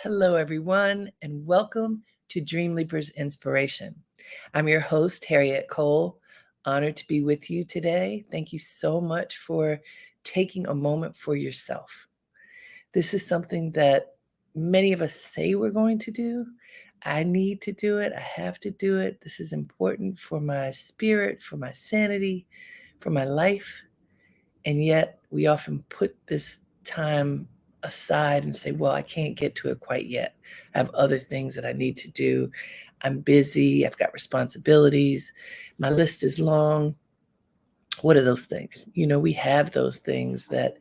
Hello, everyone, and welcome to Dreamleapers Inspiration. I'm your host, Harriet Cole. Honored to be with you today. Thank you so much for taking a moment for yourself. This is something that many of us say we're going to do. I need to do it. I have to do it. This is important for my spirit, for my sanity, for my life. And yet we often put this time aside and say, well, I can't get to it quite yet. I have other things that I need to do. I'm busy. I've got responsibilities. My list is long. What are those things? We have those things that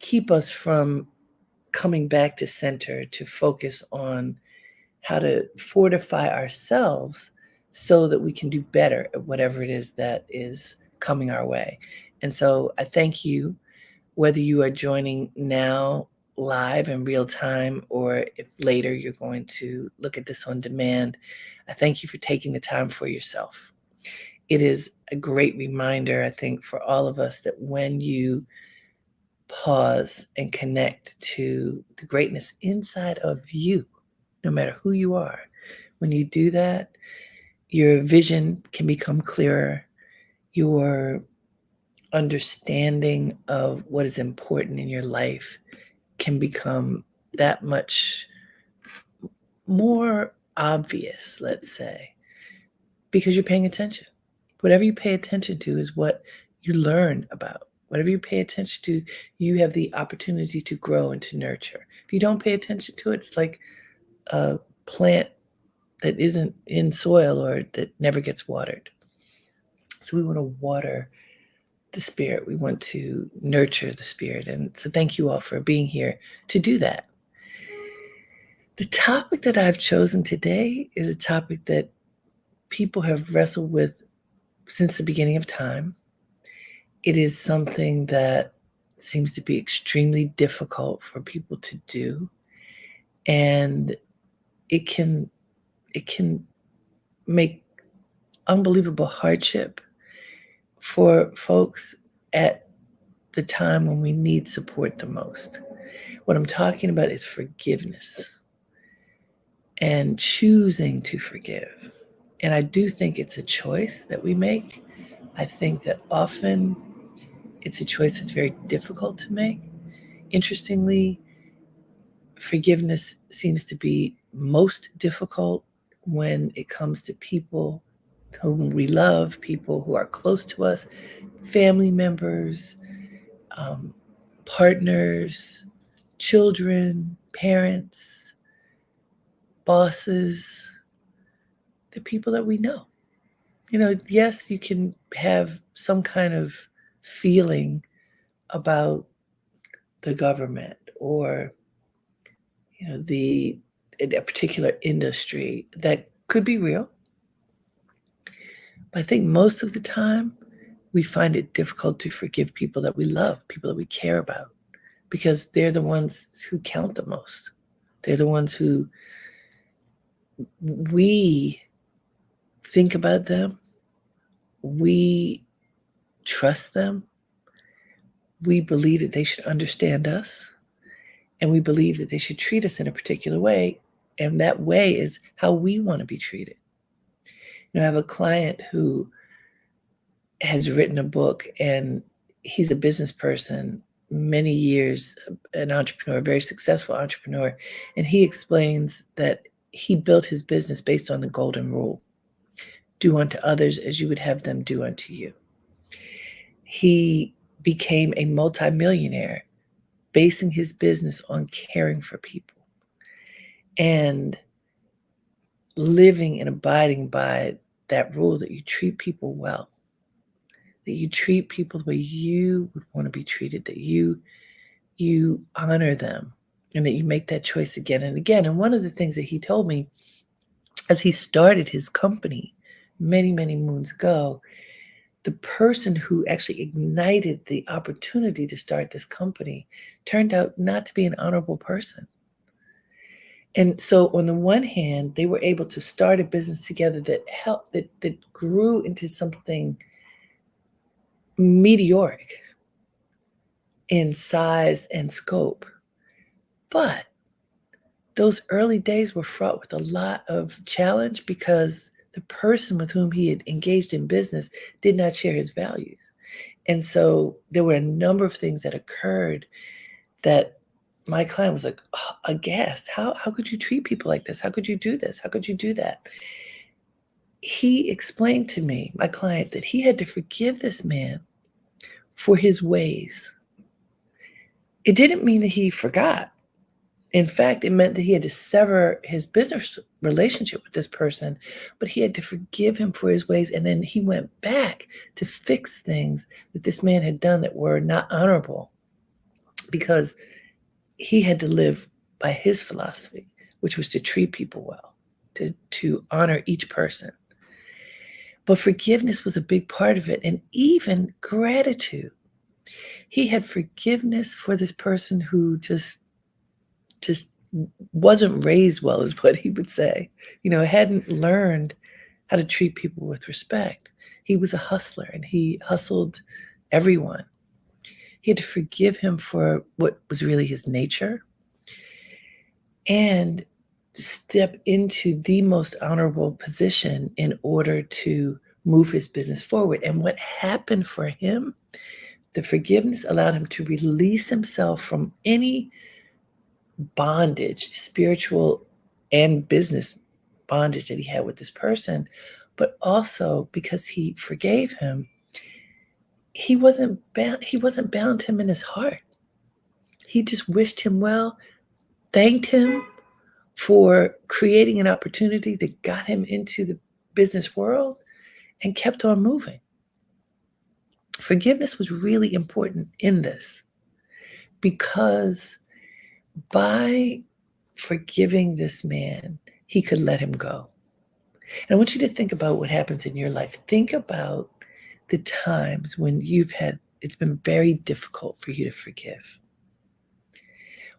keep us from coming back to center, to focus on how to fortify ourselves so that we can do better at whatever it is that is coming our way. And so I thank you, whether you are joining now live in real time, or if later you're going to look at this on demand. I thank you for taking the time for yourself. It is a great reminder, I think, for all of us that when you pause and connect to the greatness inside of you, no matter who you are, when you do that, your vision can become clearer. Your understanding of what is important in your life can become that much more obvious, let's say, because you're paying attention. Whatever you pay attention to is what you learn about. Whatever you pay attention to, you have the opportunity to grow and to nurture. If you don't pay attention to it, it's like a plant that isn't in soil or that never gets watered. So we want to water the spirit. We want to nurture the spirit. And so thank you all for being here to do that. The topic that I've chosen today is a topic that people have wrestled with since the beginning of time. It is something that seems to be extremely difficult for people to do. And it can make unbelievable hardship for folks at the time when we need support the most. What I'm talking about is forgiveness and choosing to forgive. And I do think it's a choice that we make. I think that often it's a choice that's very difficult to make. Interestingly, forgiveness seems to be most difficult when it comes to people whom we love, people who are close to us, family members, partners, children, parents, bosses, the people that we know. Yes, you can have some kind of feeling about the government or, a particular industry that could be real. But I think most of the time we find it difficult to forgive people that we love, people that we care about, because they're the ones who count the most. They're the ones who we think about them. We trust them. We believe that they should understand us. And we believe that they should treat us in a particular way. And that way is how we want to be treated. I have a client who has written a book, and he's a business person, many years an entrepreneur, a very successful entrepreneur, and he explains that he built his business based on the golden rule: do unto others as you would have them do unto you. He became a multimillionaire basing his business on caring for people and living and abiding by that rule that you treat people well, that you treat people the way you would want to be treated, that you honor them, and that you make that choice again and again. And one of the things that he told me as he started his company many, many moons ago, the person who actually ignited the opportunity to start this company turned out not to be an honorable person. And so on the one hand, they were able to start a business together that grew into something meteoric in size and scope. But those early days were fraught with a lot of challenge because the person with whom he had engaged in business did not share his values. And so there were a number of things that occurred that my client was like, aghast. How could you treat people like this? How could you do this? How could you do that? He explained to me, my client, that he had to forgive this man for his ways. It didn't mean that he forgot. In fact, it meant that he had to sever his business relationship with this person, but he had to forgive him for his ways. And then he went back to fix things that this man had done that were not honorable, because he had to live by his philosophy, which was to treat people well, to honor each person. But forgiveness was a big part of it, and even gratitude. He had forgiveness for this person who just wasn't raised well, is what he would say. Hadn't learned how to treat people with respect. He was a hustler, and he hustled everyone. He had to forgive him for what was really his nature and step into the most honorable position in order to move his business forward. And what happened for him, the forgiveness allowed him to release himself from any bondage, spiritual and business bondage that he had with this person. But also because he forgave him, he wasn't bound to him in his heart. He just wished him well, thanked him for creating an opportunity that got him into the business world, and kept on moving. Forgiveness was really important in this, because by forgiving this man, he could let him go. And I want you to think about what happens in your life. Think about the times when it's been very difficult for you to forgive.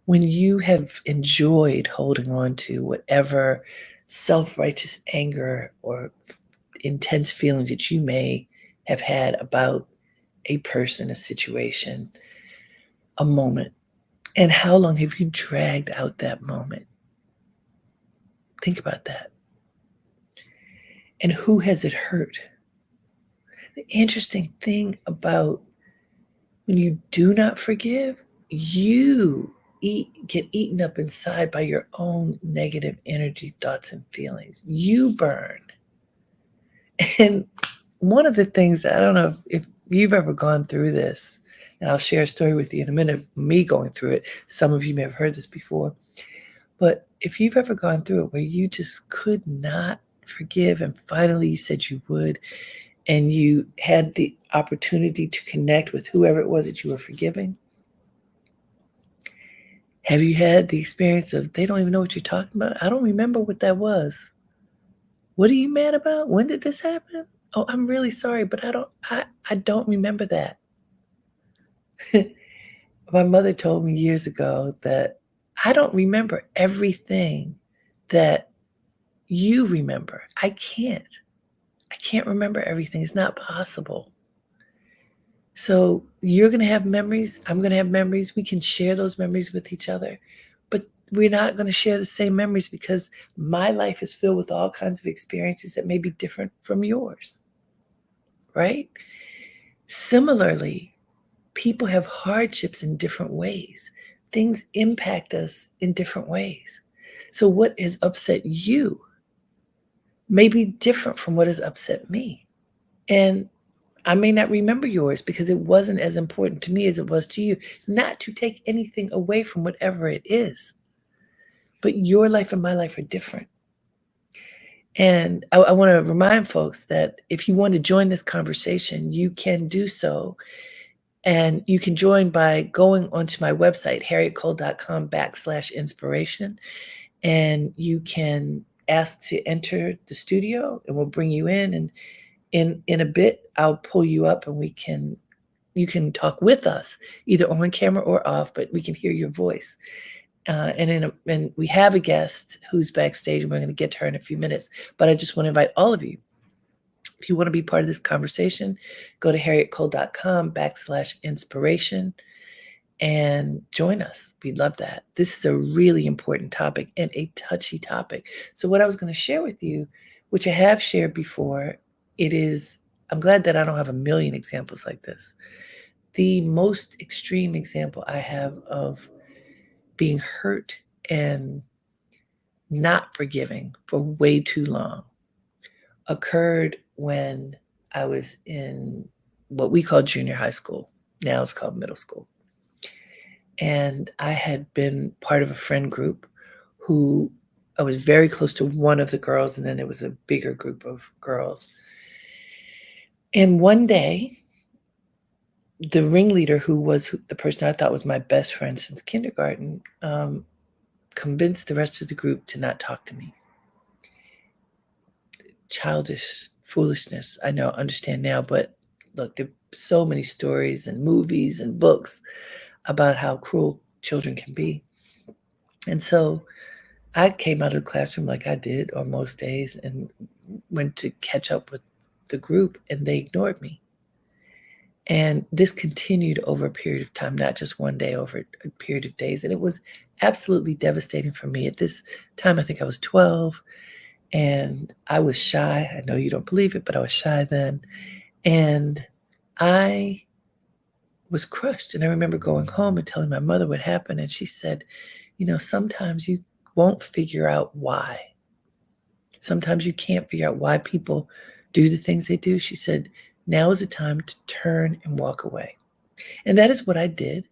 When you have enjoyed holding on to whatever self-righteous anger or intense feelings that you may have had about a person, a situation, a moment. And how long have you dragged out that moment? Think about that. And who has it hurt? The interesting thing about when you do not forgive, you get eaten up inside by your own negative energy, thoughts, and feelings. You burn. And one of the things, I don't know if you've ever gone through this, and I'll share a story with you in a minute, me going through it. Some of you may have heard this before. But if you've ever gone through it where you just could not forgive, and finally you said you would, and you had the opportunity to connect with whoever it was that you were forgiving, have you had the experience of, they don't even know what you're talking about? I don't remember what that was. What are you mad about? When did this happen? Oh, I'm really sorry, but I don't remember that. My mother told me years ago that I don't remember everything that you remember. I can't remember everything. It's not possible. So you're going to have memories. I'm going to have memories. We can share those memories with each other, but we're not going to share the same memories, because my life is filled with all kinds of experiences that may be different from yours, right? Similarly, people have hardships in different ways. things impact us in different ways. So what has upset you may be different from what has upset me. And I may not remember yours because it wasn't as important to me as it was to you. Not to take anything away from whatever it is, but your life and my life are different. And I want to remind folks that if you want to join this conversation, you can do so. And you can join by going onto my website, harrietcole.com/inspiration. And you can ask to enter the studio and we'll bring you in. And in a bit, I'll pull you up and you can talk with us, either on camera or off, but we can hear your voice. And we have a guest who's backstage, and we're going to get to her in a few minutes. But I just want to invite all of you, if you want to be part of this conversation, go to harrietcole.com/inspiration and join us. We'd love that. This is a really important topic and a touchy topic. So what I was going to share with you, which I have shared before, I'm glad that I don't have a million examples like this. The most extreme example I have of being hurt and not forgiving for way too long occurred when I was in what we call junior high school. Now it's called middle school. And I had been part of a friend group who I was very close to one of the girls, and then there was a bigger group of girls. And one day, the ringleader, who was the person I thought was my best friend since kindergarten, convinced the rest of the group to not talk to me. Childish foolishness, I know, understand now, but look, there are so many stories and movies and books about how cruel children can be. And so I came out of the classroom like I did on most days and went to catch up with the group, and they ignored me. And this continued over a period of time, not just one day, over a period of days. And it was absolutely devastating for me. At this time, I think I was 12, and I was shy. I know you don't believe it, but I was shy then. And I was crushed. And I remember going home and telling my mother what happened. And she said, sometimes you won't figure out why. Sometimes you can't figure out why people do the things they do. She said, now is the time to turn and walk away. And that is what I did.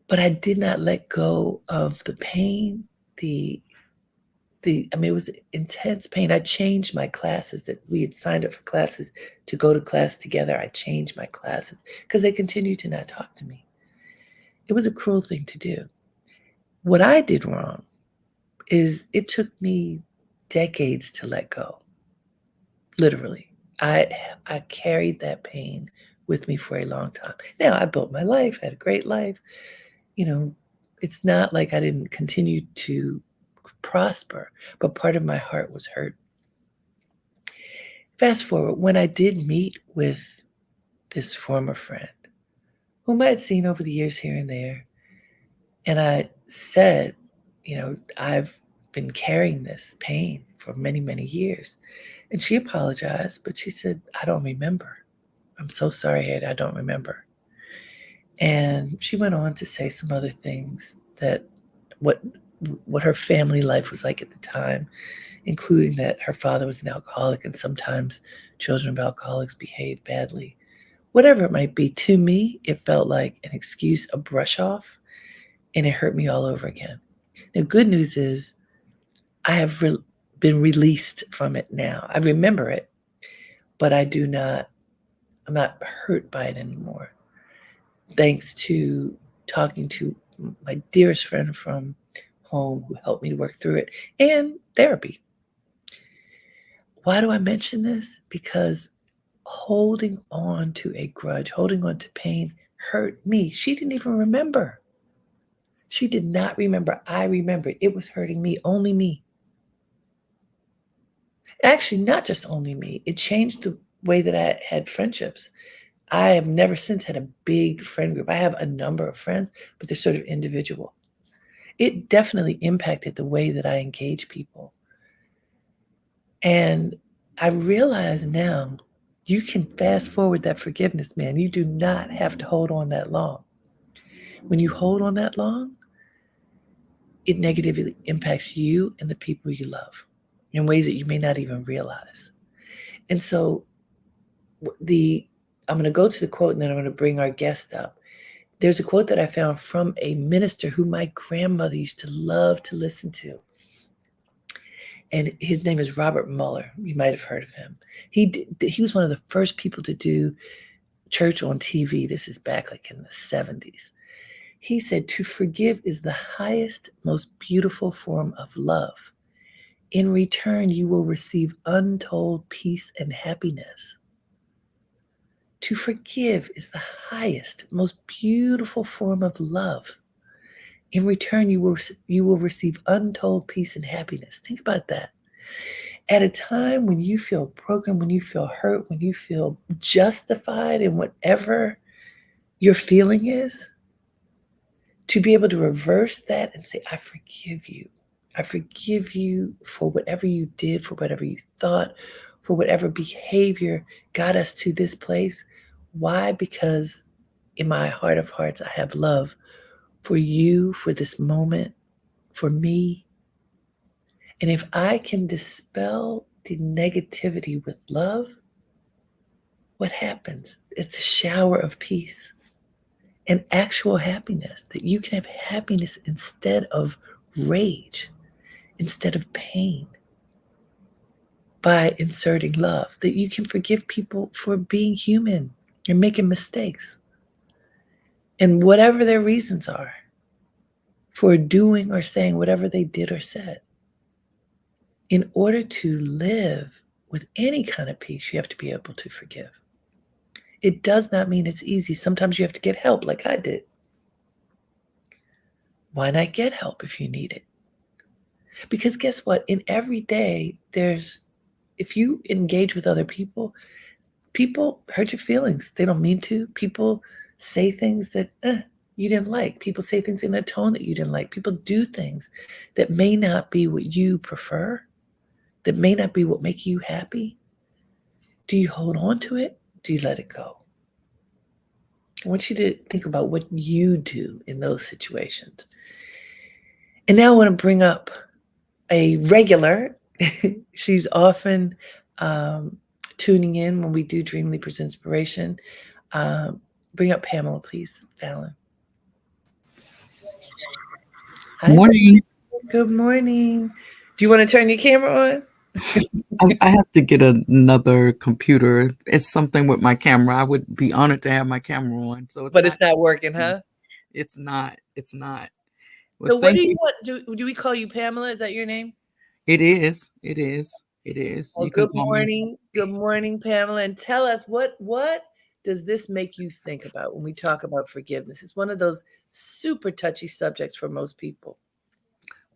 But I did not let go of the pain, it was intense pain. I changed my classes that we had signed up for classes to go to class together. I changed my classes because they continued to not talk to me. It was a cruel thing to do. What I did wrong is it took me decades to let go. Literally. I carried that pain with me for a long time. Now, I built my life, I had a great life. It's not like I didn't continue to prosper, but part of my heart was hurt. Fast forward, when I did meet with this former friend, whom I had seen over the years here and there, and I said, I've been carrying this pain for many, many years. And she apologized, but she said, I don't remember. I'm so sorry, Ed, I don't remember. And she went on to say some other things that what her family life was like at the time, including that her father was an alcoholic and sometimes children of alcoholics behave badly. Whatever it might be, to me, it felt like an excuse, a brush off, and it hurt me all over again. The good news is I have been released from it now. I remember it, but I'm not hurt by it anymore. Thanks to talking to my dearest friend from home who helped me to work through it, and therapy. Why do I mention this? Because holding on to a grudge, holding on to pain hurt me. She didn't even remember. She did not remember. I remembered. It was hurting me, only me. Actually, not just only me. It changed the way that I had friendships. I have never since had a big friend group. I have a number of friends, but they're sort of individual. It definitely impacted the way that I engage people. And I realize now you can fast forward that forgiveness, man. You do not have to hold on that long. When you hold on that long, it negatively impacts you and the people you love in ways that you may not even realize. And so the I'm going to go to the quote and then I'm going to bring our guest up. There's a quote that I found from a minister who my grandmother used to love to listen to. And his name is Robert Muller. You might have heard of him. He was one of the first people to do church on TV. This is back like in the 70s. He said, "To forgive is the highest, most beautiful form of love. In return, you will receive untold peace and happiness." To forgive is the highest, most beautiful form of love. In return, you will receive untold peace and happiness. Think about that. At a time when you feel broken, when you feel hurt, when you feel justified in whatever your feeling is, to be able to reverse that and say, "I forgive you. I forgive you for whatever you did, for whatever you thought, for whatever behavior got us to this place." Why? Because in my heart of hearts, I have love for you, for this moment, for me. And if I can dispel the negativity with love, what happens? It's a shower of peace and actual happiness, that you can have happiness instead of rage, instead of pain, by inserting love, that you can forgive people for being human and making mistakes and whatever their reasons are for doing or saying whatever they did or said. In order to live with any kind of peace, you have to be able to forgive. It does not mean it's easy. Sometimes you have to get help, like I did. Why not get help if you need it? Because guess what? In every day, if you engage with other people, people hurt your feelings. They don't mean to. People say things that you didn't like. People say things in a tone that you didn't like. People do things that may not be what you prefer, that may not be what make you happy. Do you hold on to it? Do you let it go? I want you to think about what you do in those situations. And now I want to bring up a regular. She's often tuning in when we do Dreamleapers Inspiration. Bring up Pamela, please, Fallon. Hi. Morning. Good morning. Do you want to turn your camera on? I have to get another computer. It's something with my camera. I would be honored to have my camera on. So it's But it's not. not working, huh? It's not. It's not. Well, So what do thank you you. want? Do we call you Pamela? Is that your name? It is. It is. It is. Well, You can good call me. morning. Good morning, Pamela. And tell us what does this make you think about when we talk about forgiveness? It's one of those super touchy subjects for most people.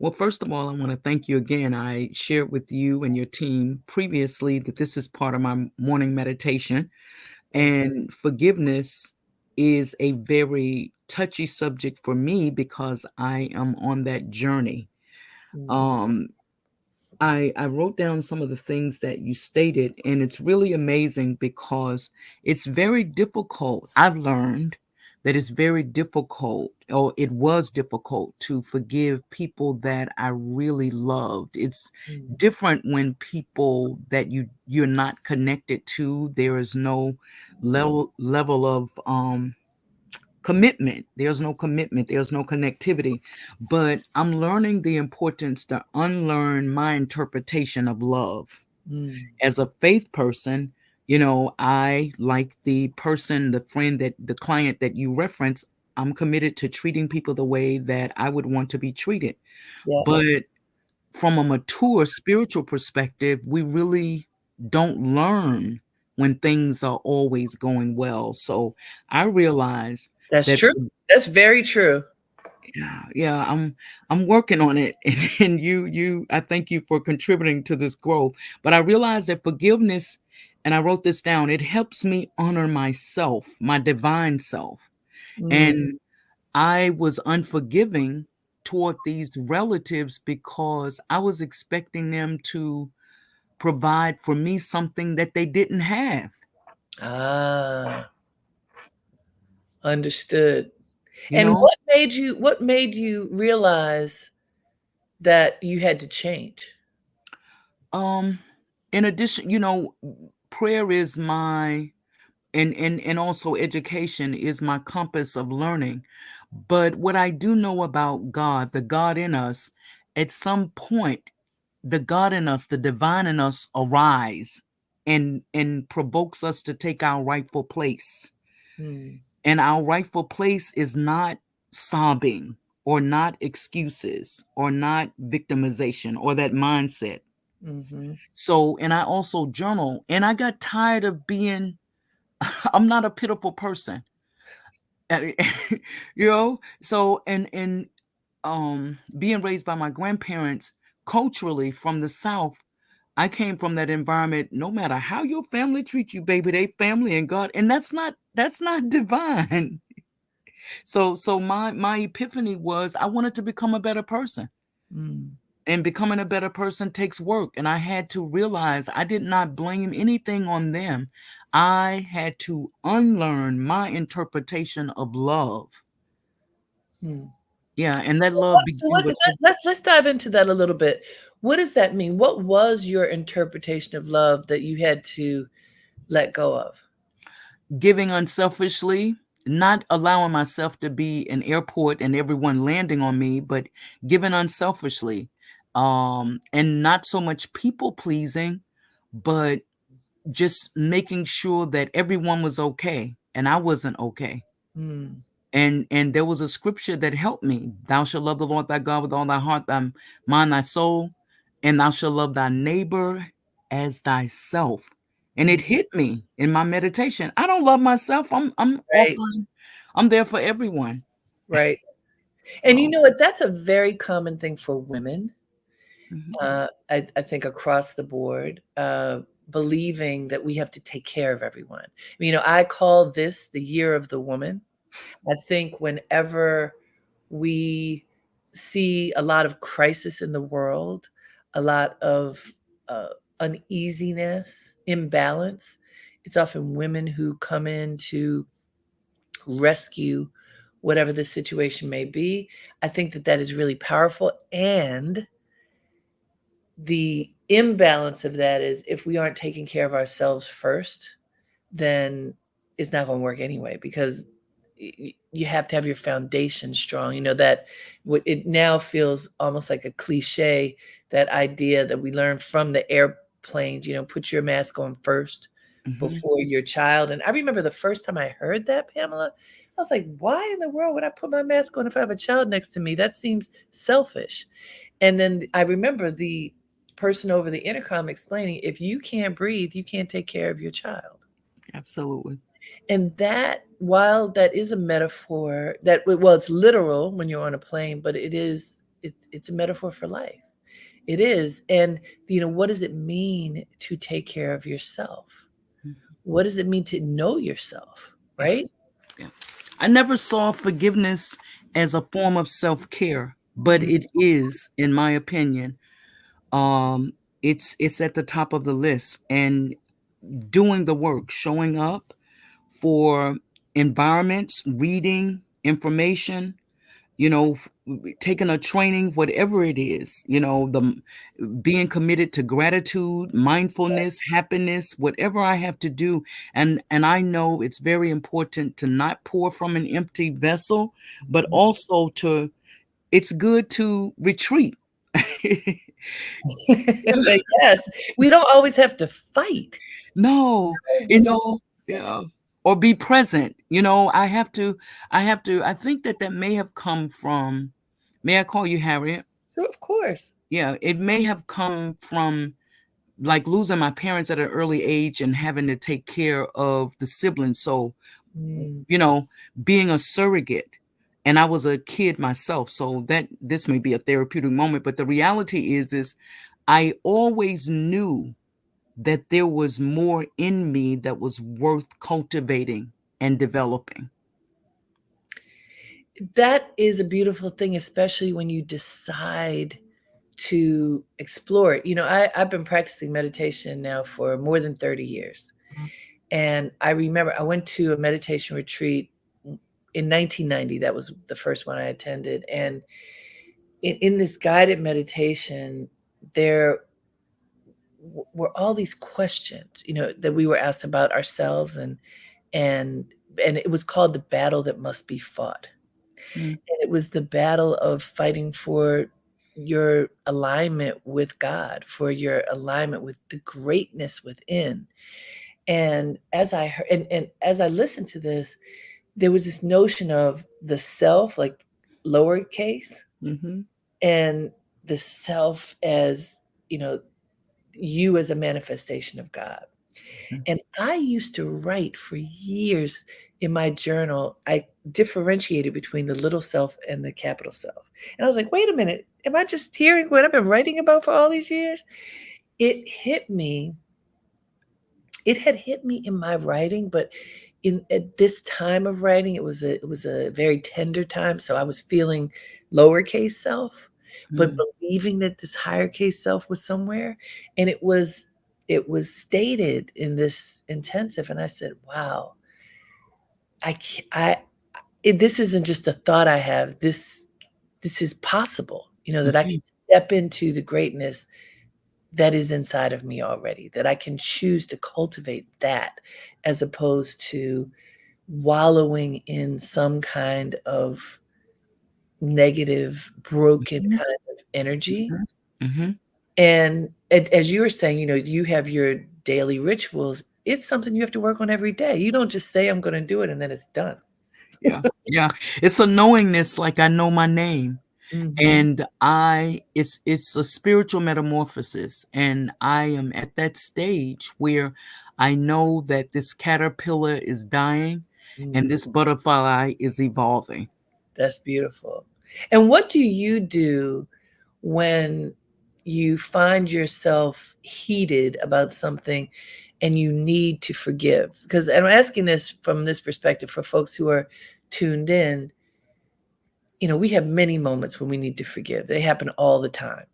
Well, first of all, I want to thank you again. I shared with you and your team previously that this is part of my morning meditation, Thank you. and forgiveness is a very touchy subject for me because I am on that journey. Mm, Um, I wrote down some of the things that you stated, and it's really amazing because it's very difficult. I've learned that it's very difficult, or it was difficult, to forgive people that I really loved. It's mm, different when people that you're not connected to. There is no level of commitment. There's no commitment, there's no connectivity. But I'm learning the importance to unlearn my interpretation of love. mm. As a faith person, you know, I, like the person, the friend, that the client that you reference, I'm committed to treating people the way that I would want to be treated. Yeah, But from a mature spiritual perspective, we really don't learn when things are always going well. So I realize that's that, true. That's very true. yeah, I'm working on it. And I thank you for contributing to this growth. But I realize that forgiveness, and I wrote this down, it helps me honor myself, my divine self. Mm, And I was unforgiving toward these relatives because I was expecting them to provide for me something that they didn't have. ah, understood. you And know. what made you realize that you had to change? Um, in addition, you know, prayer is my and also education is my compass of learning. But what I do know about God, the God in us, at some point, the God in us, the divine in us arise and provokes us to take our rightful place. Mm, And our rightful place is not sobbing or not excuses or not victimization or that mindset. mhm, So, and I also journal, and I got tired of being, I'm not a pitiful person. Uh, you know, so and being raised by my grandparents culturally from the South, I came from that environment. No matter how your family treats you, baby, they family and God, and that's not divine. So my epiphany was I wanted to become a better person. mm, And becoming a better person takes work, and I had to realize I did not blame anything on them. I had to unlearn my interpretation of love. hmm. Yeah, and that So love what so began what with does that let's dive into that a little bit. What does that mean? What was your interpretation of love that you had to let go of? giving unselfishly, not allowing myself to be an airport and everyone landing on me, but giving unselfishly. And not so much people pleasing, but just making sure that everyone was okay and I wasn't okay. Mm, And there was a scripture that helped me. Thou shalt love the Lord thy God with all thy heart, thy mind, thy soul, and thou shalt love thy neighbor as thyself. And it mm, hit me in my meditation. I don't love myself. I'm right, offering, I'm there for everyone. right. And you So know what? That's a very common thing for women, mhm, I think across the board, believing that we have to take care of everyone. You know, I call this the year of the woman. I think whenever we see a lot of crisis in the world, a lot of uh, uneasiness, imbalance, it's often women who come in to rescue whatever the situation may be. I think that that is really powerful. And the imbalance of that is if we aren't taking care of ourselves first, then it's not going to work anyway because you have to have your foundation strong. You know that what it now feels almost like a cliche, that idea that we learned from the airplanes, you know, put your mask on first mhm, before your child. And I remember the first time I heard that, Pamela, I was like, why in the world would I put my mask on if I have a child next to me? That seems selfish. And then I remember the person over the intercom explaining, if you can't breathe, you can't take care of your child. absolutely. And that, while that is a metaphor, that well, it's literal when you're on a plane, but it's a metaphor for life. It is. And you know, what does it mean to take care of yourself? Mhm. What does it mean to know yourself? Yeah, Right? yeah. I never saw forgiveness as a form of self-care, but Mm, it is, in my opinion. It's at the top of the list, and doing the work, showing up for environments, reading information, you know, taking a training, whatever it is, you know, the being committed to gratitude, mindfulness, happiness, whatever I have to do. And I know it's very important to not pour from an empty vessel, but mhm. also to, it's good to retreat. But yes, we don't always have to fight. No, We you don't. know, yeah, or be present. You know, I think that that may have come from, may I call you Harriet? Sure, of course. Yeah, it may have come from like losing my parents at an early age and having to take care of the siblings. So, Mm. you know, being a surrogate. And I was a kid myself, so that this may be a therapeutic moment, but the reality is I always knew that there was more in me that was worth cultivating and developing. That is a beautiful thing, especially when you decide to explore it. You know, I've been practicing meditation now for more than 30 years. And I remember I went to a meditation retreat in 1990. That was the first one I attended. And in this guided meditation, there were all these questions, that we were asked about ourselves, and and it was called the battle that must be fought. Mm, And it was the battle of fighting for your alignment with God, for your alignment with the greatness within. And as I heard, and as I listened to this, there was this notion of the self, like lowercase, mhm, and the self as, you know, you as a manifestation of God. mm, And I used to write for years in my journal. I differentiated between the little self and the capital self. And I was like, wait a minute, am I just hearing what I've been writing about for all these years? It hit me. It had hit me in my writing, but in at this time of writing, it was a very tender time. So I was feeling lowercase self, but mm, believing that this higher case self was somewhere. And it was stated in this intensive, and I said, "Wow, I ca I this isn't just a thought I have. This is possible, that I can mhm. step into the greatness that is inside of me already, that I can choose to cultivate that as opposed to wallowing in some kind of negative, broken Mhm, kind of energy." mhm, mhm. And as you were saying, you have your daily rituals. It's something you have to work on every day. You don't just say, "I'm gonna do it," and then it's done. Yeah, yeah. It's a knowingness like I know my name. Mhm. And it's a spiritual metamorphosis, and I am at that stage where I know that this caterpillar is dying and Mm, this butterfly is evolving. that's beautiful. And what do you do when you find yourself heated about something and you need to forgive? Because I'm asking this from this perspective for folks who are tuned in. We have many moments when we need to forgive. They happen all the time.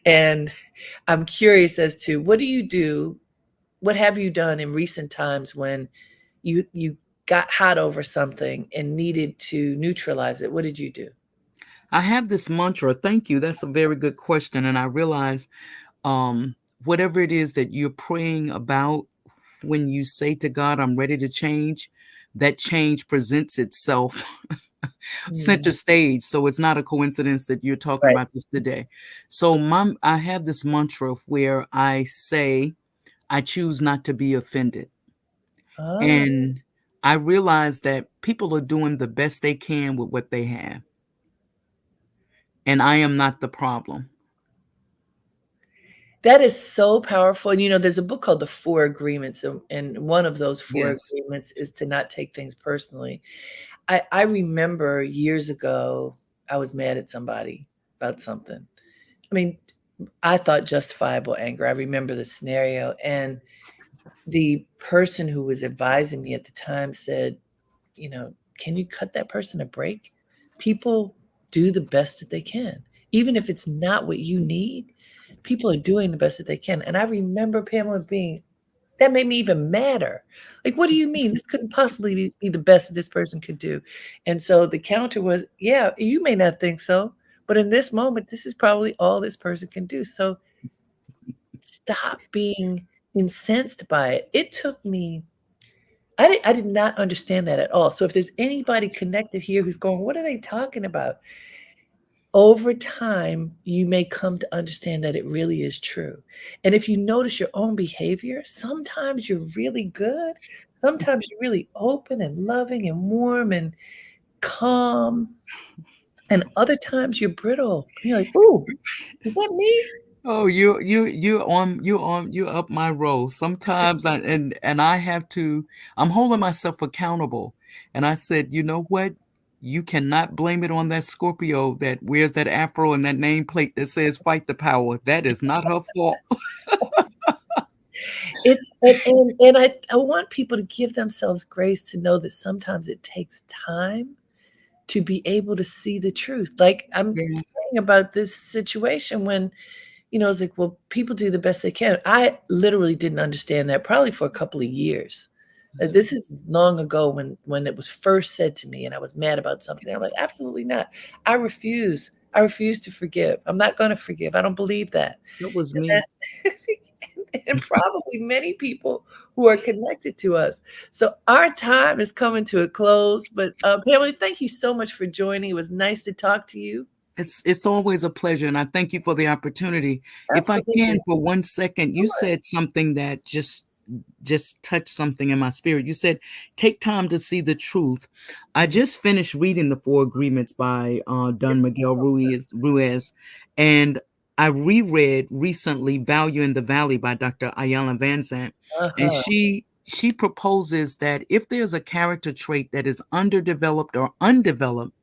And I'm curious as to what do you do? What have you done in recent times when you got hot over something and needed to neutralize it? What did you do? I have this mantra. Thank you. That's a very good question. And I realize whatever it is that you're praying about, when you say to God, I'm ready to change, that change presents itself Mm, center stage. So it's not a coincidence that you're talking right. about this today. So I have this mantra where I say, I choose not to be offended. Oh, And I realize that people are doing the best they can with what they have. And I am not the problem. that is so powerful. And there's a book called The Four Agreements, and one of those four Yes. agreements is to not take things personally. I remember years ago, I was mad at somebody about something. I mean, I thought justifiable anger. I remember the scenario, and the person who was advising me at the time said, "Can you cut that person a break? People do the best that they can. Even if it's not what you need, people are doing the best that they can." And I remember Pamela being that made me even madder. Like, "What do you mean? This couldn't possibly be the best that this person could do." And so the counter was, "Yeah, you may not think so, but in this moment, this is probably all this person can do. So stop being incensed by it." It took me I did not understand that at all. So if there's anybody connected here who's going, "What are they talking about?" Over time, you may come to understand that it really is true. And if you notice your own behavior, sometimes you're really good. Sometimes you're really open and loving and warm and calm. And other times you're brittle. And you're like, "Ooh, is that me?" Oh, you up my roll. Sometimes I have to, I'm holding myself accountable. And I said, you know what? You cannot blame it on that Scorpio that wears that afro and that nameplate that says fight the power. That is not her fault. It's and I want people to give themselves grace to know that sometimes it takes time to be able to see the truth. Like I'm Yeah. saying about this situation when, it's like, well, people do the best they can. I literally didn't understand that probably for a couple of years. This is long ago when it was first said to me and I was mad about something. I'm like, absolutely not. I refuse. I refuse to forgive. I'm not going to forgive. I don't believe that. That was And me. and probably many people who are connected to us. So our time is coming to a close. But Pamela, thank you so much for joining. It was nice to talk to you. It's always a pleasure, and I thank you for the opportunity. If I can, Absolutely. for 1 second, you Sure. said something that just touched something in my spirit. You said, "Take time to see the truth." I Mhm. just finished reading the Four Agreements by It's Don Miguel Ruiz, and I reread recently "Value in the Valley" by Dr. Ayala Van Zandt, and uh-huh. she proposes that if there's a character trait that is underdeveloped or undeveloped,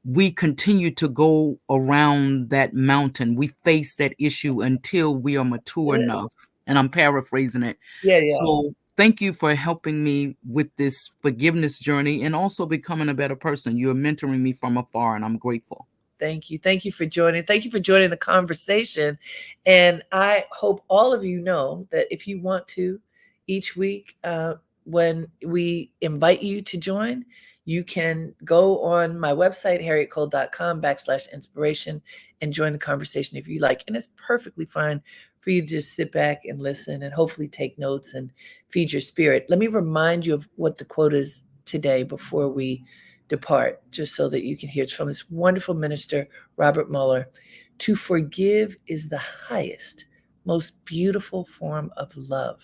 we continue to go around that mountain. We face that issue until we are mature Yeah, enough. And I'm paraphrasing it. yeah, yeah. So thank you for helping me with this forgiveness journey and also becoming a better person. You're mentoring me from afar, and I'm grateful. Thank you. Thank you for joining. Thank you for joining the conversation. And I hope all of you know that if you want to, each week, when we invite you to join, you can go on my website, harrietcole.com/inspiration, and join the conversation if you like. And it's perfectly fine for you to just sit back and listen and hopefully take notes and feed your spirit. Let me remind you of what the quote is today before we depart, just so that you can hear. It's from this wonderful minister, Robert Mueller. To forgive is the highest, most beautiful form of love.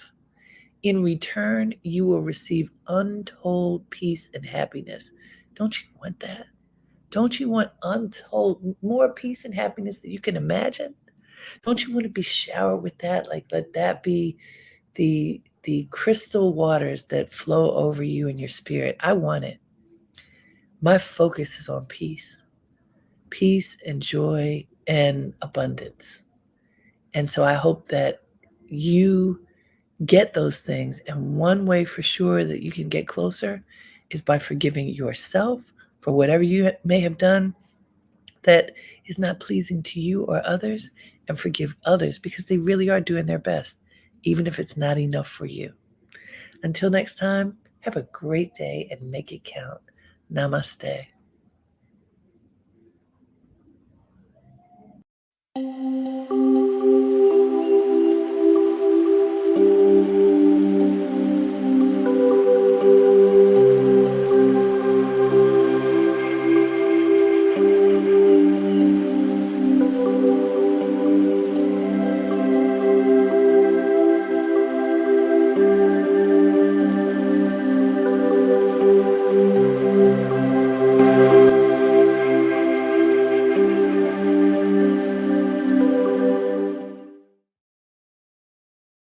In return, you will receive untold peace and happiness. Don't you want that? Don't you want untold more peace and happiness that you can imagine? Don't you want to be showered with that? Like let that be the crystal waters that flow over you and your spirit. I want it. My focus is on peace and joy and abundance. And so I hope that you get those things. And one way for sure that you can get closer is by forgiving yourself for whatever you may have done that is not pleasing to you or others, and forgive others because they really are doing their best, even if it's not enough for you. Until next time, have a great day and make it count. Namaste.